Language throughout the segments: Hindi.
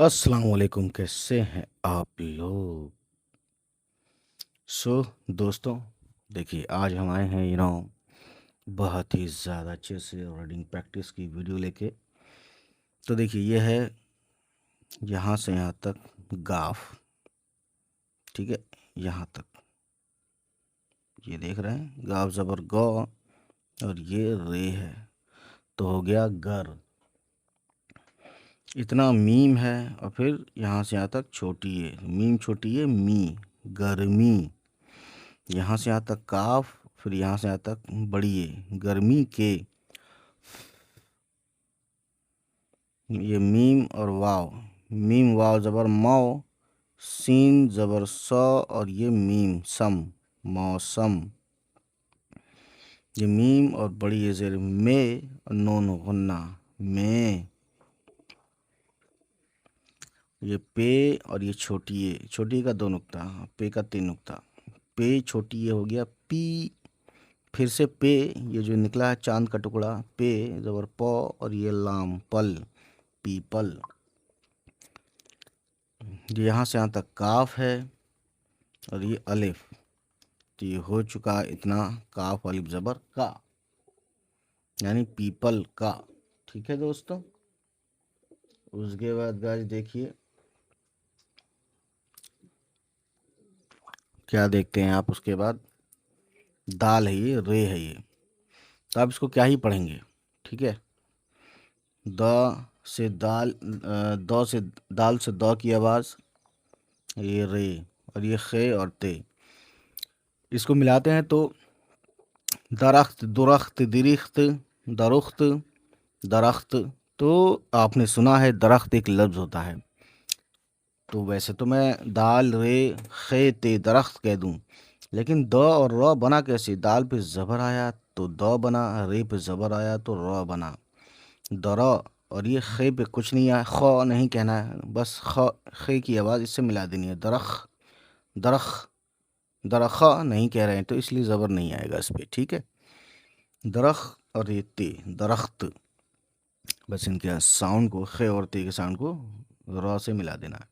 अस्सलाम वालेकुम, कैसे हैं आप लोग। सो दोस्तों, देखिए आज हम आए हैं बहुत ही ज़्यादा अच्छे से रीडिंग प्रैक्टिस की वीडियो लेके। तो देखिए ये है यहाँ से यहाँ तक गाफ, ठीक है। यहाँ तक ये देख रहे हैं, गाफ ज़बर गौ, और ये रे है, तो हो गया गर। इतना मीम है, और फिर यहाँ से यहाँ तक छोटी है, मीम छोटी है, मी, गर्मी। यहाँ से यहाँ तक काफ, फिर यहाँ से यहाँ तक बड़ी है, गर्मी के। ये मीम और वाव, मीम वाव ज़बर मौ, सीन ज़बर सौ, और ये मीम सम, मौसम। ये मीम और बड़ी ये ज़ेर में, और नून गुन्ना में। ये पे और ये छोटी है, छोटी का 2 नुक्ता, पे का 3 नुक्ता। पे छोटी ये हो गया पी, फिर से पे, ये जो निकला है चांद का टुकड़ा, पे ज़बर पौ, और ये लाम पल, पीपल। यहाँ से यहाँ तक काफ है, और ये अलिफ। तो ये हो चुका इतना काफ अलिफ ज़बर का, यानी पीपल का। ठीक है दोस्तों। उसके बाद गाइस देखिए क्या देखते हैं आप। उसके बाद दाल है, ये रे है ये, तो आप इसको क्या ही पढ़ेंगे, ठीक है। द से दाल, दो से दाल से दो की आवाज़, ये रे, और ये खे और ते, इसको मिलाते हैं तो दरख्त, दुरख्त, दिरिख्त, दरुख्त, दरख्त। तो आपने सुना है दरख्त एक लफ्ज़ होता है, तो वैसे तो मैं दाल रे खे ते दरख्त कह दूं, लेकिन द और र बना कैसे। दाल पे ज़बर आया तो द बना, रे पे ज़बर आया तो र बना, दर। और ये खे पे कुछ नहीं आया, ख नहीं कहना है, बस ख, खे की आवाज़ इससे मिला देनी है। दरख, दरख, दरख नहीं कह रहे हैं, तो इसलिए ज़बर नहीं आएगा इस पर, ठीक है। दरख और ये ते, दरख्त, बस इनके साउंड को, खे और ते के साउंड को र से मिला देना है।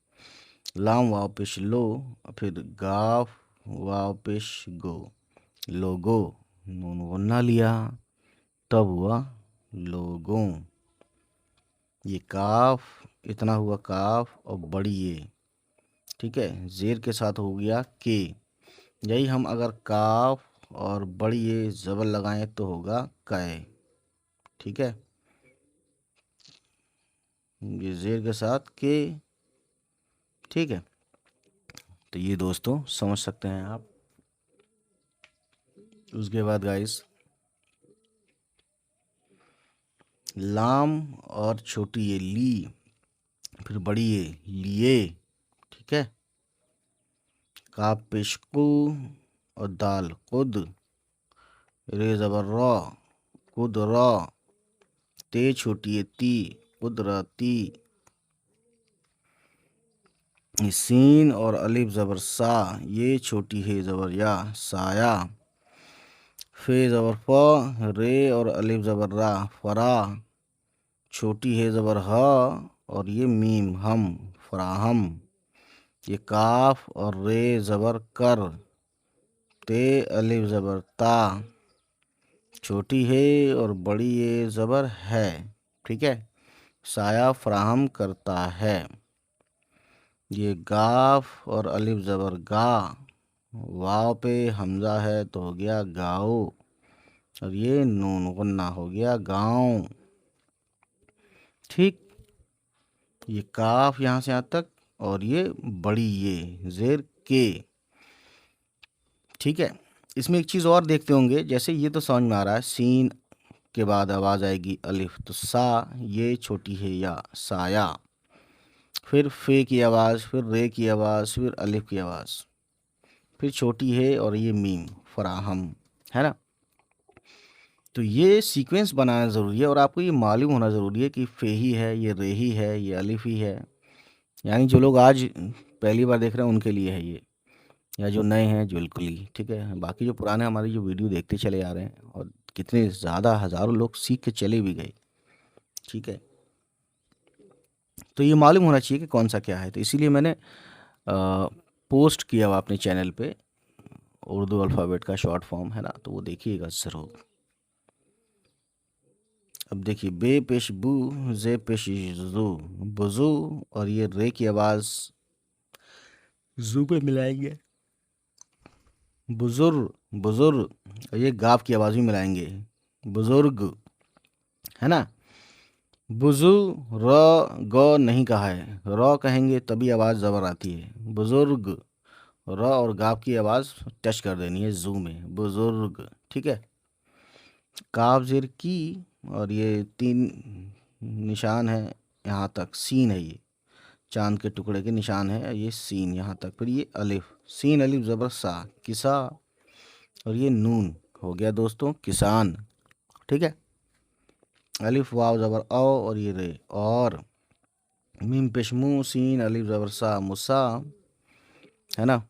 लाम वाव पेश लो, फिर गाफ वाव पेश गो, लोगो, नून गुन्ना लिया, तब हुआ लोगों। ये काफ, इतना हुआ काफ, और बड़ी ये, ठीक है, जेर के साथ हो गया के। यही हम अगर काफ और बड़ी ये ज़बर लगाएं तो होगा कै, ठीक है। ये जेर के साथ के, ठीक है। तो ये दोस्तों समझ सकते हैं आप। उसके बाद गाइस लाम और छोटी ये ली, फिर बड़ी ये लिए, ठीक है। काफ पेशकू और दाल कुद, रे ज़बर रॉ, कुद रॉ, ते छोटी ये ती, कुदरती। सीन और अलिफ ज़बर सा, ये छोटी है ज़बर या, साया। फे ज़बर फ, रे और अलिफ ज़बर रा, फरा। छोटी है ज़बर ह, और ये मीम हम, फराहम। ये काफ और रे ज़बर कर, ते अलिफ ज़बर ता। छोटी है और बड़ी ये ज़बर है, ठीक है। साया फराहम करता है। ये गाफ और अलिफ ज़बर गा, वाव पे हमज़ा है तो हो गया गाओ, और ये नून गुन्ना हो गया गाँव, ठीक। ये काफ यहाँ से यहाँ तक, और ये बड़ी ये जेर के, ठीक है। इसमें एक चीज़ और देखते होंगे, जैसे ये तो समझ में आ रहा है, सीन के बाद आवाज़ आएगी अलिफ, तो सा, ये छोटी है या, साया। फिर फे की आवाज़, फिर रे की आवाज़, फिर अलिफ की आवाज़, फिर छोटी है और ये मीम, फराहम, है ना। तो ये सीक्वेंस बनाना ज़रूरी है, और आपको ये मालूम होना ज़रूरी है कि फे ही है, ये रे ही है, ये अलिफ ही है। यानी जो लोग आज पहली बार देख रहे हैं उनके लिए है ये, या जो नए हैं जो बिल्कुल ही, ठीक है। बाकी जो पुराने हमारी जो वीडियो देखते चले आ रहे हैं, और कितने ज़्यादा हज़ारों लोग सीख के चले भी गए, ठीक है। तो ये मालूम होना चाहिए कि कौन सा क्या है, तो इसीलिए मैंने पोस्ट किया हुआ अपने चैनल पे उर्दू अल्फ़ाबेट का शॉर्ट फॉर्म है ना, तो वो देखिएगा ज़रूर। अब देखिए बे पेश बू, जे पेश जू, बुजू, और ये रे की आवाज़ जू पे मिलाएंगे, बुजुर्ग, बुजुर्ग, और ये गाफ की आवाज़ भी मिलाएंगे, बुजुर्ग, है ना। बुजू र ग नहीं कहा है, र कहेंगे तभी आवाज़ ज़बर आती है, बुजुर्ग, र और गाफ की आवाज़ टच कर देनी है जू में, बुजुर्ग, ठीक है। काफ जेर की, और ये 3 निशान है यहाँ तक, सीन है ये, चांद के टुकड़े के निशान है ये सीन यहाँ तक, फिर ये अलिफ, सीन अलिफ ज़बर सा, किसा, और ये नून हो गया दोस्तों किसान, ठीक है। अलिफ वाव ज़बर औ, और ये रे, और मीम पेशमू, सीन अलिफ ज़बर सा, मुसा, है ना।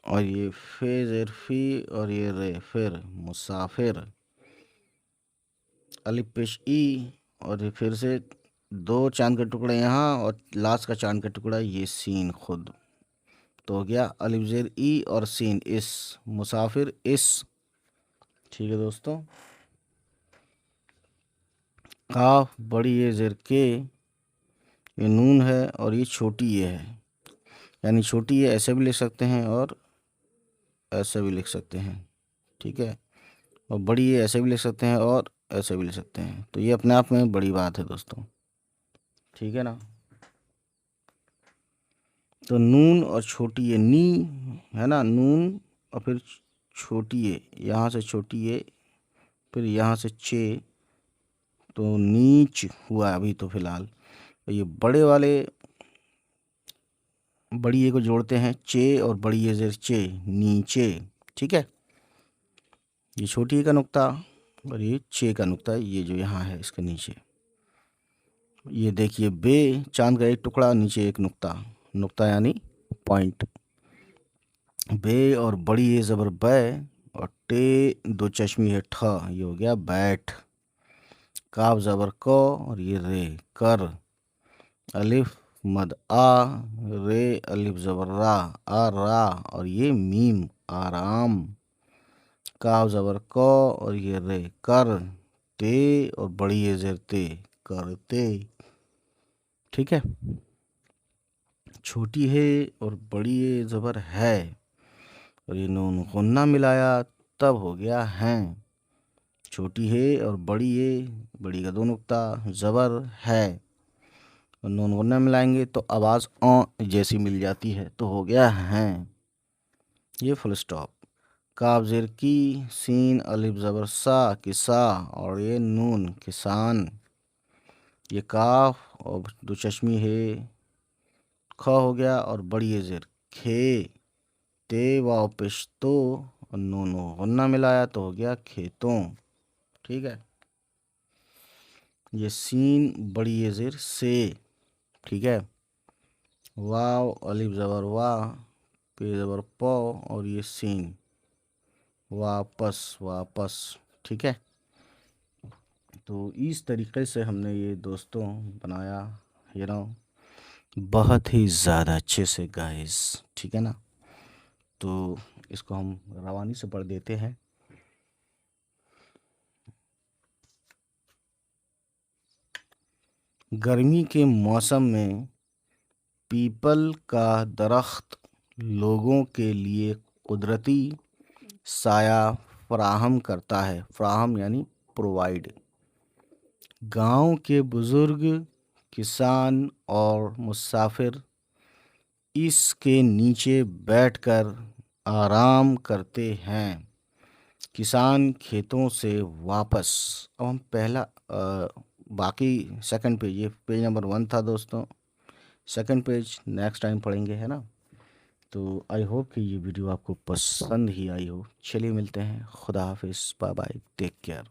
और ये फे ज़ेर फी, और ये रे फिर, मुसाफिर, अलिफ पेश ई, और ये फिर से 2 चांद के टुकड़े यहाँ, और लास्ट का चांद का टुकड़ा ये सीन खुद, तो हो गया अलिफ ज़ेर ई और सीन इस, मुसाफिर इस, ठीक है दोस्तों। काफ बड़ी ये ज़ेर के, ये नून है, और ये छोटी ये है, यानी छोटी ये ऐसे भी लिख सकते हैं और ऐसे भी लिख सकते हैं, ठीक है। और बड़ी ये ऐसे भी लिख सकते हैं और ऐसे भी लिख सकते हैं, तो ये अपने आप में बड़ी बात है दोस्तों, ठीक है ना। तो नून और छोटी ये नी, है ना, नून और फिर छोटी ये, यहाँ से छोटी ये, फिर यहाँ से चे, तो नीच हुआ अभी तो फिलहाल। तो ये बड़े वाले बड़ी ए को जोड़ते हैं चे, और बड़ी ए ज़ेर चे, नीचे, ठीक है। ये छोटी ए का नुक्ता और ये चे का नुक्ता, ये जो यहाँ है इसके नीचे, ये देखिए बे, चांद का एक टुकड़ा, नीचे एक नुक्ता, नुक्ता यानी पॉइंट, बे, और बड़ी ए ज़बर बै, और टे 2 चश्मी है ठ, ये हो गया बैठ, काफ ज़बर को, और ये रे कर, अलिफ मद आ, रे अलिफ ज़बर रा, आ रा, और ये मीम आराम, काफ ज़बर को, और ये रे कर, ते, और बड़ी ये ज़ेर ते, करते, ठीक है। छोटी है और बड़ी ये ज़बर है, और ये नून गुन्ना मिलाया तब हो गया हैं, छोटी है और बड़ी ये, बड़ी का 2 नुक्ता, ज़बर है, और नून गुन्ना मिलाएंगे तो आवाज़ औ जैसी मिल जाती है, तो हो गया हैं, ये फुल स्टॉप। काफ ज़ेर की, सीन अलिफ ज़बर सा, किसा, और ये नून किसान, ये काफ और 2 चश्मी है ख हो गया, और बड़ी ये ज़ेर खे, ते वाव पेश तो, और नून गुन्ना मिलाया तो हो गया खेतों, ठीक है। ये सीन बड़ी ये ज़ेर से, ठीक है। वाव अलिफ ज़बर वाह, पे ज़बर पौ, और ये सीन, वापस, वापस, ठीक है। तो इस तरीके से हमने ये दोस्तों बनाया, यू नो, बहुत ही ज़्यादा अच्छे से गाइस, ठीक है ना। तो इसको हम रवानी से पढ़ देते हैं। गर्मी के मौसम में पीपल का दरख्त लोगों के लिए कुदरती साया फराहम करता है, फराहम यानी प्रोवाइड। गांव के बुज़ुर्ग, किसान और मुसाफिर इसके नीचे बैठकर आराम करते हैं। किसान खेतों से वापस, अब हम पहला बाकी सेकंड पेज, ये पेज नंबर 1 था दोस्तों, सेकंड पेज नेक्स्ट टाइम पढ़ेंगे, है ना। तो आई होप कि ये वीडियो आपको पसंद ही आई हो। चलिए मिलते हैं, खुदा हाफिज़, बाय बाय, टेक केयर।